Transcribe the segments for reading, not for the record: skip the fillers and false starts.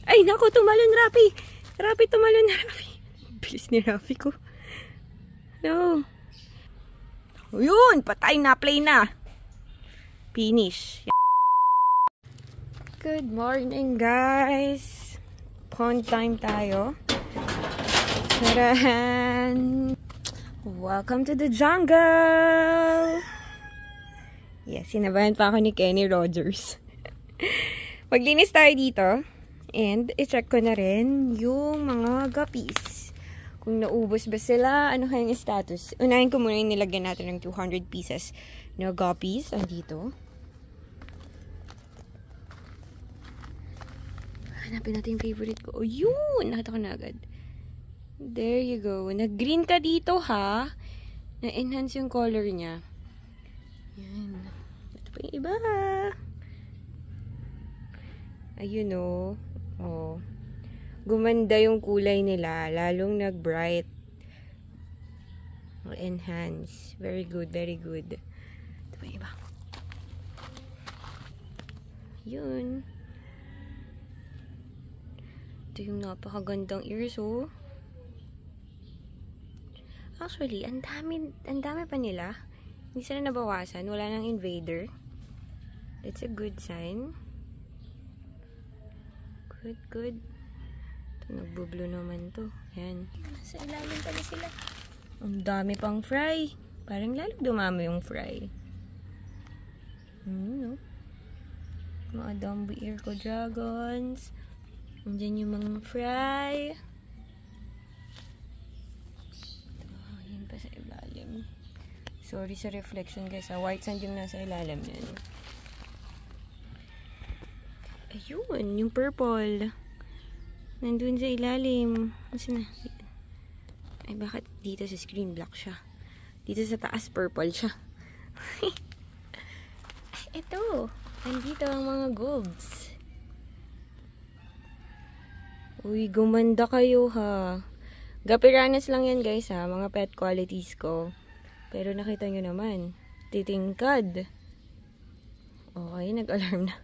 Ay, naku, tumalon, Rafi. Rafi, tumalon na, Rafi. Bilis ni Rafi ko. No. Yun, patay na, play na. Finish. Good morning, guys. Pond time tayo. Tarahan. Welcome to the jungle. Yes, sinabahan pa ako ni Kenny Rogers. Maglinis tayo dito. And, i-check ko na rin yung mga guppies. Kung naubos ba sila, ano kayang status. Unahin ko muna yung nilagyan natin ng 200 pieces na guppies. Andito. Hanapin natin yung favorite ko. Oh, yun! Nakita ko na agad. There you go. Nag-green ka dito, ha? Na-enhance yung color niya. Yan. Ito pa yung iba. Ayun, oh. Oh. Gumanda yung kulay nila. Lalong nag-bright. Enhance. Very good, very good. Ito pa yung iba. Yun. Ito yung napakagandang ears, oh. Actually, ang dami pa nila. Hindi sila nabawasan. Wala nang invader. That's a good sign. Good, good. Ito, nagbublo naman to. Ayan. Nasa ilalim pala sila. Ang dami pang fry. Parang lalo dumami yung fry. No? Mga Dumbo Ear ko dragons. Andiyan yung mga fry. Ayan pa sa ilalim. Sorry sa reflection, guys. White sand yung nasa ilalim yan. Ayun, yung purple. Nandun sa ilalim. Nasaan na? Ay, bakit dito sa screen black siya? Dito sa taas, purple siya. Ito. Nandito ang mga golds. Uy, gumanda kayo, ha. Gapiranas lang yan, guys, ha. Mga pet qualities ko. Pero nakita nyo naman. Titingkad. Okay, nag-alarm na.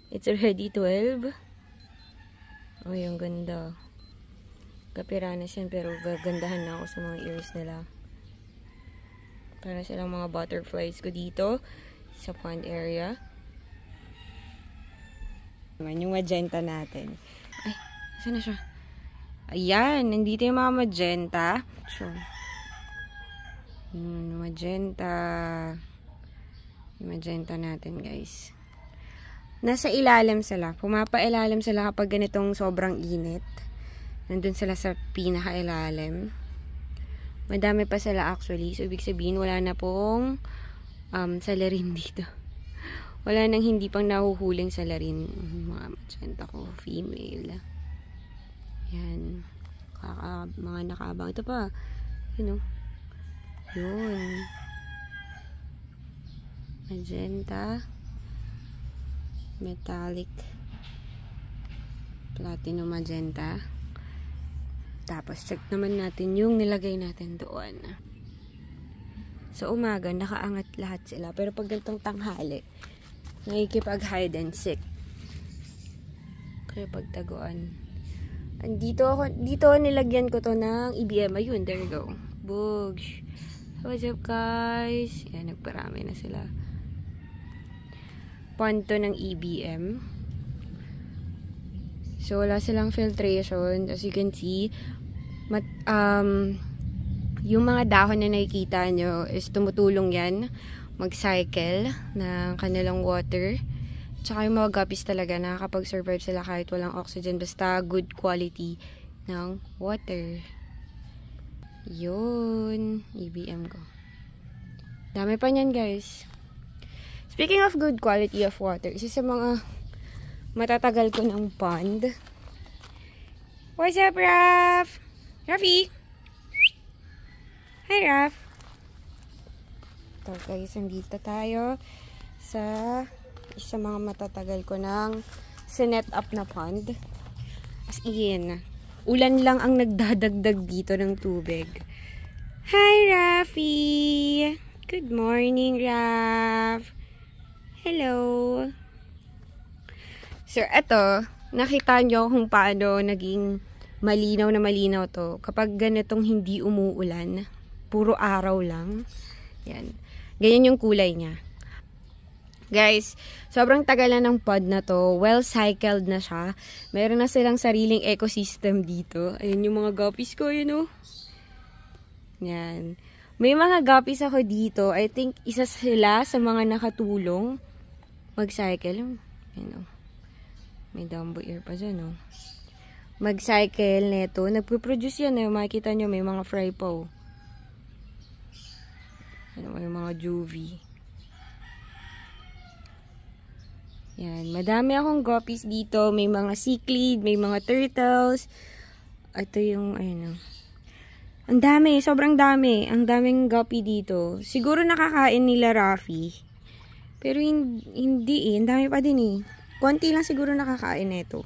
It's already 12. Uy, ang ganda. Gapiranas yan, pero gagandahan na ako sa mga ears nila. Para silang mga butterflies ko dito sa pond area. Yung magenta natin. Ay, saan na siya? Ayan, nandito yung mga magenta. So, magenta. Yung magenta natin, guys. Nasa ilalim sila. Pumapailalim sila kapag ganitong sobrang init. Nandun sila sa pinakailalim. Madami pa sila actually. So, ibig sabihin, wala na pong salarin dito. Wala nang hindi pang nahuhuling salarin. Mga magenta ko, female. Yan. Mga nakabang. Ito pa. You know. Yun. Magenta. Metallic. Platinum magenta. Tapos, check naman natin yung nilagay natin doon. Sa umaga, nakaangat lahat sila. Pero pag ganitong tanghali, nakikipag-hide and seek. Kaya pagtaguan. Dito nilagyan ko to ng EBM. Ayun, there you go. Boogs. What's up, guys? Yan, nagparami na sila. Pond to ng EBM. So, wala silang filtration. As you can see, yung mga dahon na nakikita nyo is tumutulong yan mag-cycle ng kanilang water. Tsaka yung mga guppies talaga, nakakapag-survive sila kahit walang oxygen. Basta good quality ng water. Yun. EBM ko. Dami pa niyan, guys. Speaking of good quality of water, isa sa mga matatagal ko ng pond. What's up, Raf? Rafi? Hi, Raf. Ito, guys, nandito tayo sa isa mga matatagal ko ng sinet up na pond. As in, ulan lang ang nagdadagdag dito ng tubig. Hi, Rafi! Good morning, Raf! Hello! So, eto, nakita nyo kung paano naging malinaw na malinaw to. Kapag ganitong hindi umuulan, puro araw lang. Yan. Ganyan yung kulay niya. Guys, sobrang tagal na ng pod na to. Well-cycled na siya. Meron na silang sariling ecosystem dito. Ayun yung mga guppies ko, yun oh. Yan. May mga guppies ako dito. I think isa sila sa mga nakatulong mag-cycle. Ayun oh. May Dumbo ear pa dyan oh. Mag-cycle neto. Nagpo-produce yan eh. Makikita nyo may mga fry pa oh. Ano may mga juvie. Yan. Madami akong guppies dito. May mga cichlid, may mga turtles. Ito yung, ayun oh. Ang dami. Sobrang dami. Ang daming guppy dito. Siguro nakakain nila Rafi. Pero hindi eh. Ang dami pa din eh. Konti lang siguro nakakain nito.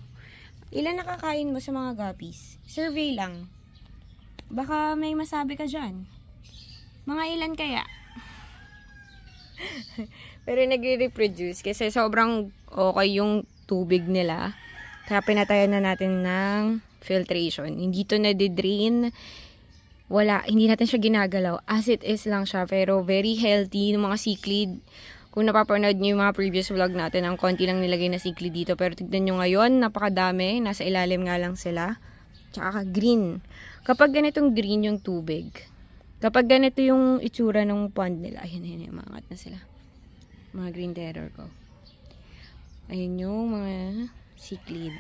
Ilan nakakain mo sa mga guppies? Survey lang. Baka may masabi ka dyan. Mga ilan kaya? Pero nagre-reproduce kasi sobrang okay yung tubig nila. Kaya pinatayan na natin ng filtration. Hindi to na-drain. Wala, hindi natin siya ginagalaw. As it is lang siya. Pero very healthy ng mga cichlid. Kung napapanood nyo yung mga previous vlog natin, ang konti lang nilagay na cichlid dito. Pero tignan nyo ngayon, napakadami. Nasa ilalim nga lang sila. Tsaka green. Kapag ganitong green yung tubig, kapag ganito yung itsura ng pond nila, ayun, maangat na sila. Mga green terror ko. Ayun yung mga cichlid.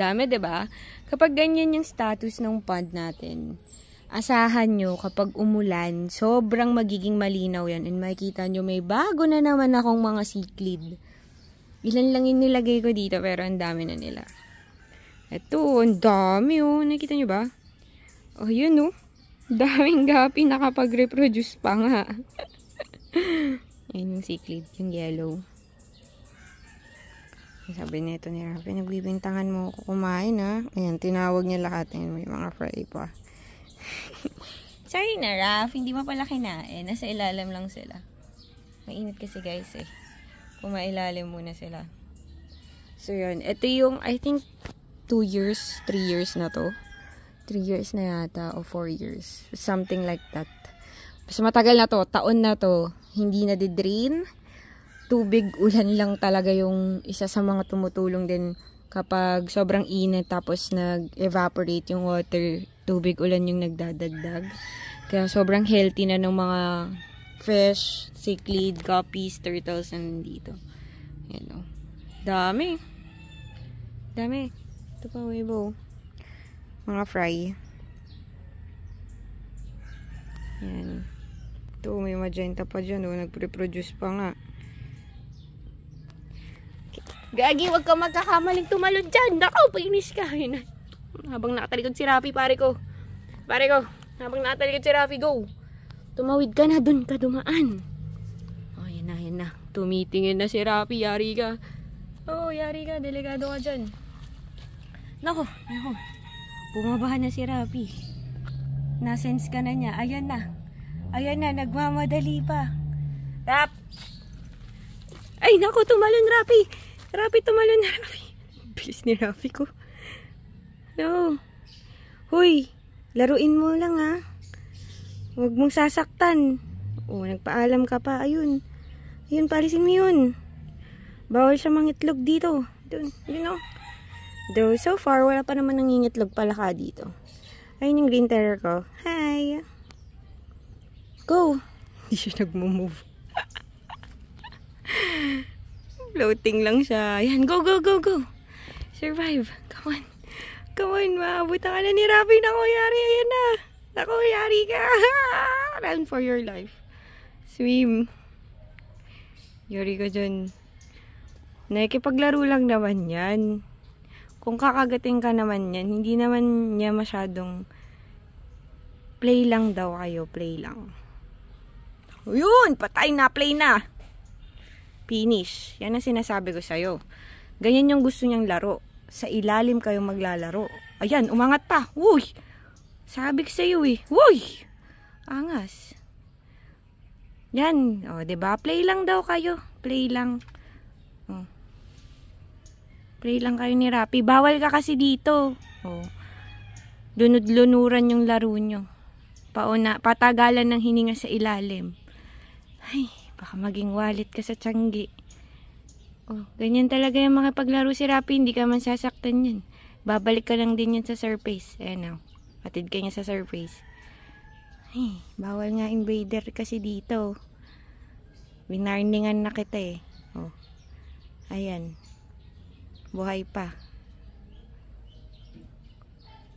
Dami, diba? Kapag ganyan yung status ng pond natin, asahan nyo kapag umulan, sobrang magiging malinaw yan. And makikita nyo may bago na naman akong mga cichlid. Ilan lang yung nilagay ko dito pero ang dami na nila. Ito, ang dami oh. Nakita nyo ba? Oh, yun oh. Daming guppy nakapag-reproduce pa nga. Ayan yung cichlid, yung yellow. Sabi nito ni Rafi, nagbibintangan mo ako kumain ha. Ayan, tinawag niya lahat. Ayan, may mga fry pa. Sorry na, Raf. Hindi mo pala kinain. Nasa ilalim lang sila. Mainit kasi guys eh. Pumailalim muna sila. So yun. Ito yung, I think, 2 years, 3 years na to. 3 years na yata o 4 years. Something like that. Basta matagal na to. Taon na to. Hindi na di-drain. Tubig, ulan lang talaga yung isa sa mga tumutulong din kapag sobrang init tapos nag-evaporate yung water. Tubig, ulan yung nagdadagdag. Kaya sobrang healthy na ng mga fish, cichlid, guppies, turtles na nandito. Yan o. Dami. Dami. Ito pa, webo. Mga fry. Yan. Ito, may magenta pa dyan o. Nagre-produce pa nga. Gagi, wag ka magkakamaling tumalon dyan. Nakaw, painis ka. Yun. Habang nakatalikod si Rafi, pare ko. Habang nakatalikod si Rafi, go. Tumawid ka na, dun ka dumaan. Oh, yan na. Tumitingin na si Rafi, yari ka. Oh, yari ka, delikado ka dyan. Nako. Bumabahan na si Rafi. Nasense ka na niya. Ayan na, nagmamadali pa. Rap! Ay, nako, tumalon Rafi. Tumalon na Rafi. Bilis ni Rafi ko. No. Hoy, laruin mo lang ha. Huwag mong sasaktan. Oh, nagpaalam ka pa. Ayun, palisin mo yun. Bawal siya mangitlog dito. Doon, yun o. Though, so far, wala pa naman nangingitlog pala ka dito. Ayun yung green terror ko. Hi. Go. Hindi siya nagmo-move. Floating lang siya. Ayan, go. Survive. Come on, maabot ka na ni Rafi. Naku, yari. Ayan na. Naku, yari ka. Run for your life. Swim. Yari ka dyan. Nakikipaglaro lang naman yan. Kung kakagating ka naman yan, hindi naman niya masyadong play lang daw kayo. Play lang. Yun! Patay na! Play na! Finish. Yan ang sinasabi ko sa'yo. Ganyan yung gusto niyang laro. Sa ilalim kayo maglalaro. Ayan, umangat pa. Uy! Sabi ko sa'yo eh. Uy! Angas. Yan. O, diba? Play lang daw kayo. Play lang. O. Play lang kayo ni Rapi. Bawal ka kasi dito. Oh. Lunod-lunuran yung laro nyo. Patagalan ng hininga sa ilalim. Ay, baka maging wallet ka sa tiyanggi. Oh, ganyan talaga yung makipaglaro si Rapi. Hindi ka man sasaktan yan. Babalik ka lang din yan sa surface. Ayan o. Atid ka niya sa surface. Ay, bawal nga invader kasi dito. Binarningan na kita eh. Oh. Ayan. Buhay pa.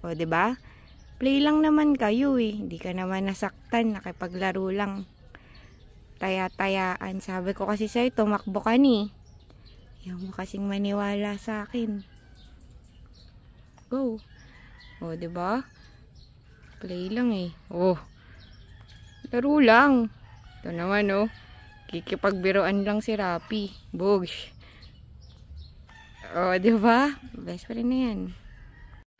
O, diba? Play lang naman kayo eh. Hindi ka naman nasaktan. Nakipaglaro lang. Taya-tayaan. Sabi ko kasi sa'yo, tumakbo ka ni. Ayaw mo kasing maniwala sa akin. Go. O, diba? Play lang eh. Oh. Laro lang. Ito naman oh. Kikipagbiroan lang si Rapi. Bogs. O, diba? Best friend na yan.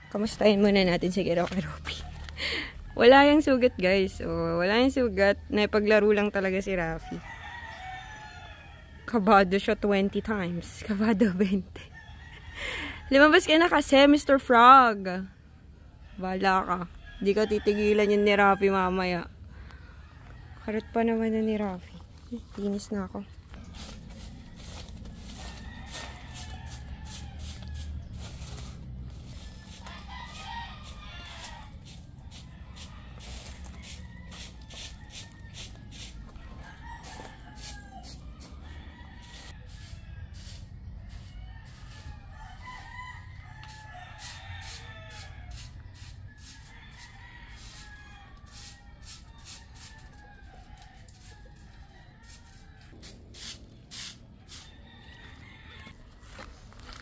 Kamustahin muna natin si Rapi. Wala yung sugat, guys. O, wala yung sugat. Naipaglaro lang talaga si Rafi. Kabado siya 20 times. Kabado 20. Lumabas ka na kasi, Mr. Frog. Bala ka. Di ka titigilan yun ni Rafi mamaya. Karat pa naman na ni Rafi. Tinis na ako.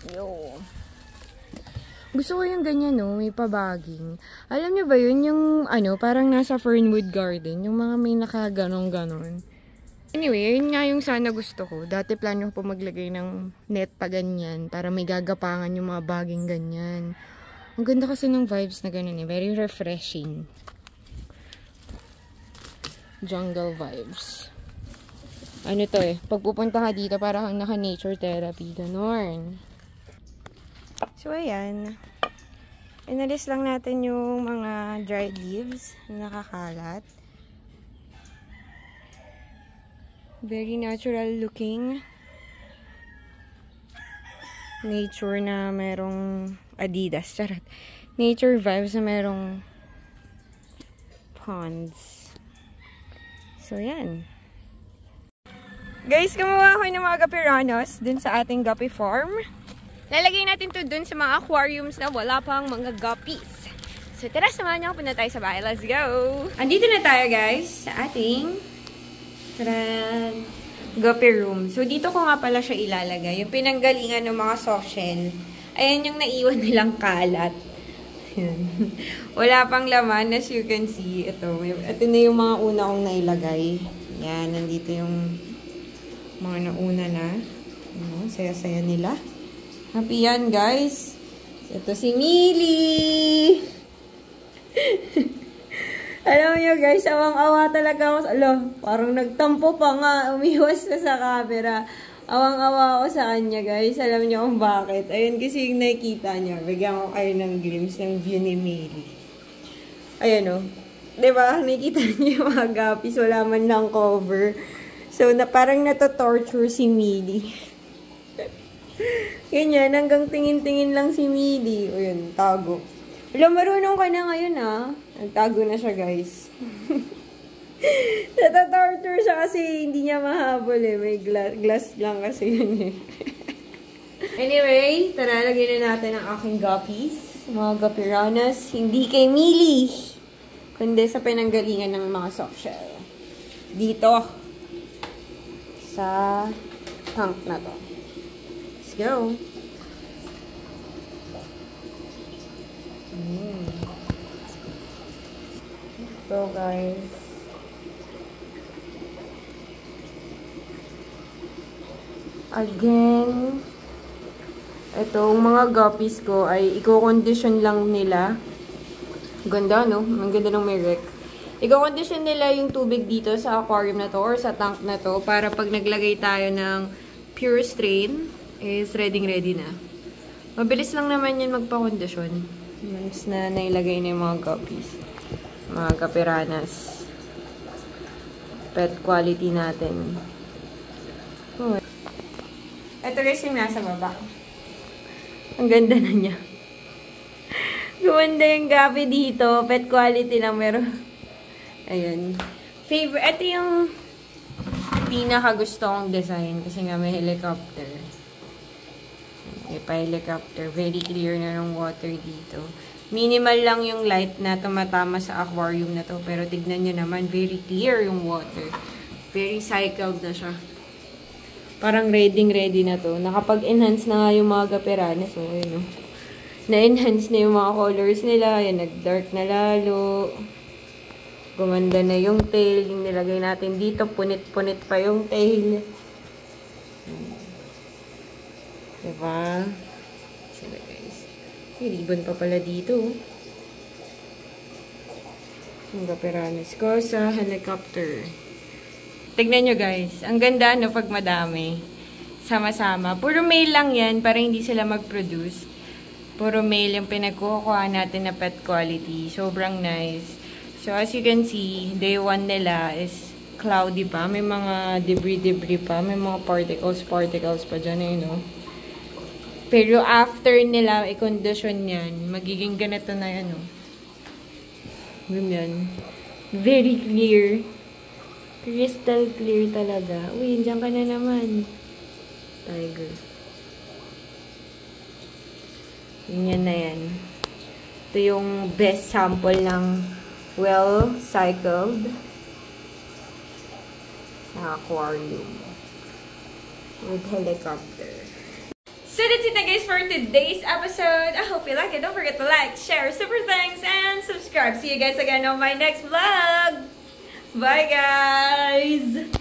Yo. Gusto ko yung ganyan, no? May pabaging. Alam niyo ba yun? Yung, parang nasa Fernwood Garden. Yung mga may nakaganon-ganon. Anyway, yun nga yung sana gusto ko. Dati plano ko maglagay ng net pa ganyan. Para may gagapangan yung mga baging ganyan. Ang ganda kasi ng vibes na ganun eh. Very refreshing. Jungle vibes. Ano to eh. Pag pupunta ka dito, parang naka-nature therapy. Ganon. So, ayan. Inalis lang natin yung mga dried leaves na nakakalat. Very natural looking. Nature na merong Adidas. Charot. Nature vibes na merong ponds. So, yan. Guys, kumuha ako ng mga gapiranos dun sa ating guppy farm. Lalagay natin to dun sa mga aquariums na wala pang mga guppies. So tara, samahan niyo ako, punta tayo sa bahay. Let's go! Andito na tayo guys sa ating guppy room. So dito ko nga pala siya ilalagay. Yung pinanggalingan ng mga soft shell. Ayan yung naiwan nilang kalat. Wala pang laman as you can see. Ito na yung mga una kong nailagay. Yan, nandito yung mga nauna na. Saya-saya nila. Happy yan, guys. Ito si Millie. Alam nyo, guys, awang-awa talaga ako. Parang nagtampo pa nga. Umiwas na sa camera. Awang-awa ako sa kanya, guys. Alam nyo kung bakit. Ayun kasi yung nakikita nyo. Bigyan ko kayo ng glimpse ng view ni Millie. Ayan o. Diba? Nakikita nyo yung mga guppies. Wala man lang cover. So, parang natotorture si Millie. Ganyan, hanggang tingin-tingin lang si Millie. O yun, tago. Alam, marunong ka na ngayon ah. Nagtago na siya, guys. Natatorture siya kasi hindi niya mahabol eh. May glass lang kasi yun eh. Anyway, tara, lagyan na natin ang aking guppies. Mga gupiranas. Hindi kay Millie, kundi sa pinanggalingan ng mga soft shell. Dito. Sa tank na to. Go. So guys, again, itong mga guppies ko ay i-condition lang nila. Ganda, no? Ang ganda ng merek. I-condition nila yung tubig dito sa aquarium na to or sa tank na to para pag naglagay tayo ng pure strain is ready na. Mabilis lang naman yan magpa-kondisyon. Once na nailagay na yung mga guppies. Mga kapiranas. Pet quality natin. Oh. Ito guys yung nasa baba. Ang ganda na niya. Gumanda yung gabi dito. Pet quality lang. Pero, ayun. Ito yung pinaka-gusto kong design. Kasi nga may helicopter. May pa-helicopter. Very clear na ng water dito. Minimal lang yung light na tumatama sa aquarium na to. Pero tignan nyo naman, very clear yung water. Very cycled na siya. Parang ready na to. Nakapag-enhance na nga yung mga gaperanas. So, ayun, na-enhance na yung mga colors nila. Ayan, nag-dark na lalo. Gumanda na yung tail. Yung nilagay natin dito, punit-punit pa yung tail. Diba? Sila guys. May ribbon pa pala dito. Yung gaperanas ko sa helicopter. Tignan nyo guys. Ang ganda no pag madami. Sama-sama. Puro male lang yan para hindi sila mag-produce. Puro male yung pinagkukuha natin na pet quality. Sobrang nice. So, as you can see, day 1 nila is cloudy pa. May mga debris pa. May mga particles pa dyan, you know. Pero after nila i-condition yan, magiging ganito na yan, Ganyan. Very clear. Crystal clear talaga. Uy, dyan ka na naman. Tiger. Yan na yan. Ito yung best sample ng well-cycled aquarium with helicopter. So that's it na guys for today's episode. I hope you like it. Don't forget to like, share, super thanks, and subscribe. See you guys again on my next vlog. Bye guys!